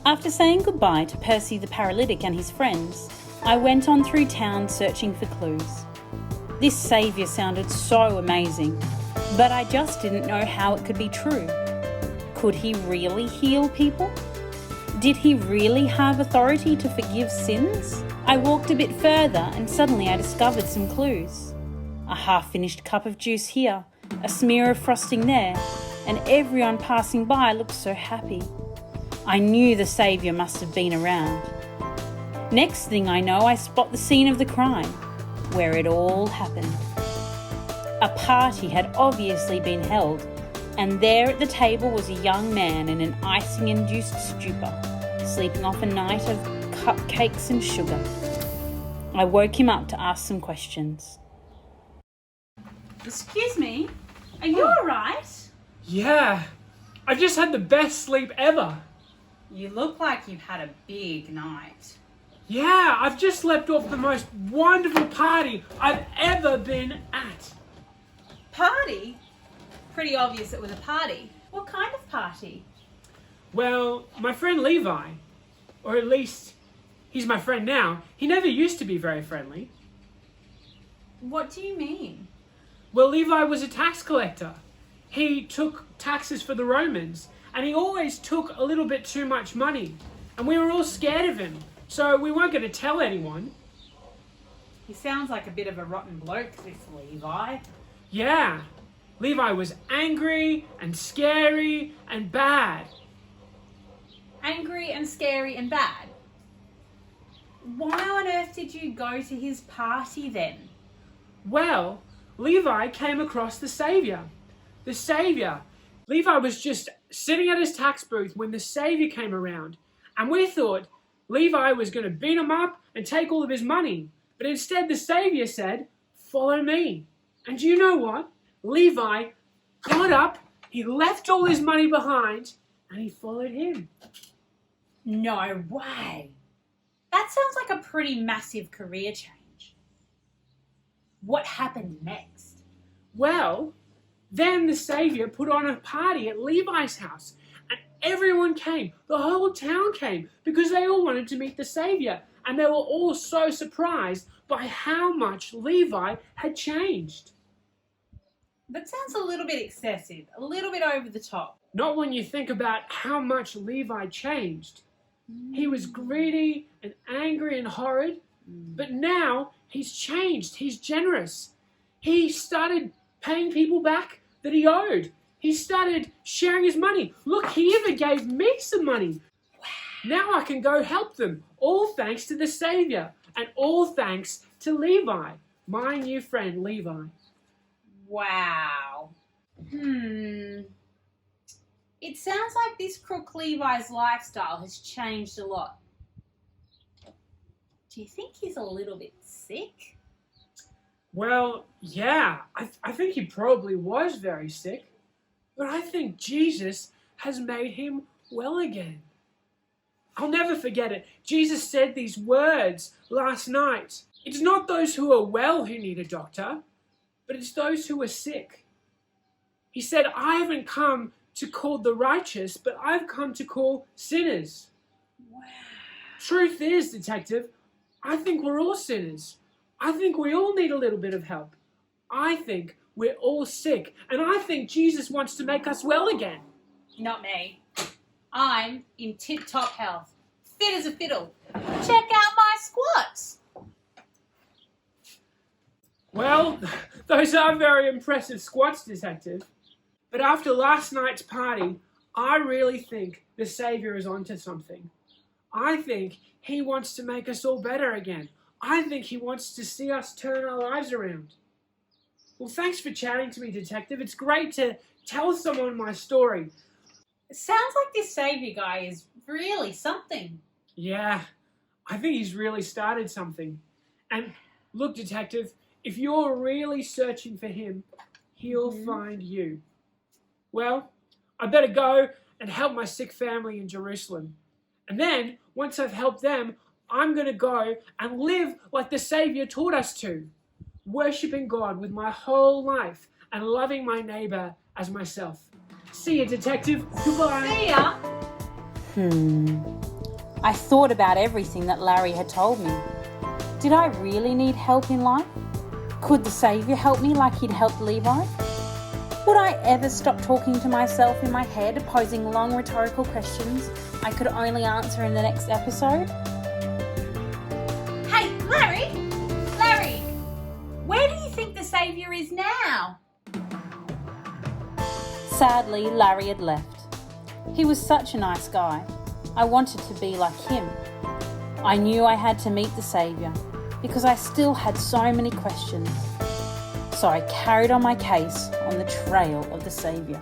After saying goodbye to Percy the paralytic and his friends, I went on through town searching for clues. This saviour sounded so amazing, but I just didn't know how it could be true. Could he really heal people? Did he really have authority to forgive sins? I walked a bit further and suddenly I discovered some clues. A half-finished cup of juice here, a smear of frosting there, and everyone passing by looked so happy. I knew the saviour must have been around. Next thing I know, I spot the scene of the crime, where it all happened. A party had obviously been held, and there at the table was a young man in an icing-induced stupor, sleeping off a night of cupcakes and sugar. I woke him up to ask some questions. Excuse me, are you alright? Yeah, I've just had the best sleep ever. You look like you've had a big night. Yeah, I've just slept off the most wonderful party I've ever been at. Party? Pretty obvious it was a party. What kind of party? Well, my friend Levi, or at least he's my friend now, he never used to be very friendly. What do you mean? Well, Levi was a tax collector. He took taxes for the Romans, and he always took a little bit too much money. And we were all scared of him, so we weren't going to tell anyone. He sounds like a bit of a rotten bloke, this Levi. Yeah, Levi was angry and scary and bad. Angry and scary and bad? Why on earth did you go to his party then? Well, Levi came across the Saviour. The Saviour. Levi was just sitting at his tax booth when the Saviour came around, and we thought Levi was going to beat him up and take all of his money. But instead the Saviour said, "Follow me." And you know what? Levi got up, he left all his money behind, and he followed him. No way. That sounds like a pretty massive career change. What happened next? Well, then the Saviour put on a party at Levi's house, and everyone came. The whole town came because they all wanted to meet the Saviour, and they were all so surprised by how much Levi had changed. That sounds a little bit excessive, a little bit over the top. Not when you think about how much Levi changed. He was greedy and angry and horrid, but now he's changed. He's generous. He started paying people back that he owed. He started sharing his money. Look, he even gave me some money. Wow. Now I can go help them, all thanks to the Saviour, and all thanks to Levi, my new friend Levi. Wow. It sounds like this crook Levi's lifestyle has changed a lot. Do you think he's a little bit sick? Well, yeah, I think he probably was very sick, but I think Jesus has made him well again. I'll never forget it. Jesus said these words last night. It's not those who are well who need a doctor, but it's those who are sick. He said, I haven't come to call the righteous, but I've come to call sinners. Wow. Truth is, detective, I think we're all sinners. I think we all need a little bit of help. I think we're all sick, and I think Jesus wants to make us well again. Not me. I'm in tip-top health, fit as a fiddle. Check out my squats. Well, those are very impressive squats, detective. But after last night's party, I really think the Saviour is onto something. I think he wants to make us all better again. I think he wants to see us turn our lives around. Well, thanks for chatting to me, detective. It's great to tell someone my story. It sounds like this Saviour guy is really something. Yeah, I think he's really started something. And look, detective, if you're really searching for him, he'll find you. Well, I better go and help my sick family in Jerusalem. And then, once I've helped them, I'm going to go and live like the Saviour taught us to, worshipping God with my whole life and loving my neighbour as myself. See you, detective. Goodbye. See ya. I thought about everything that Larry had told me. Did I really need help in life? Could the Saviour help me like he'd helped Levi? Would I ever stop talking to myself in my head, posing long rhetorical questions I could only answer in the next episode? Hey, Larry! Larry! Where do you think the Saviour is now? Sadly, Larry had left. He was such a nice guy. I wanted to be like him. I knew I had to meet the Saviour because I still had so many questions. So I carried on my case on the trail of the Saviour.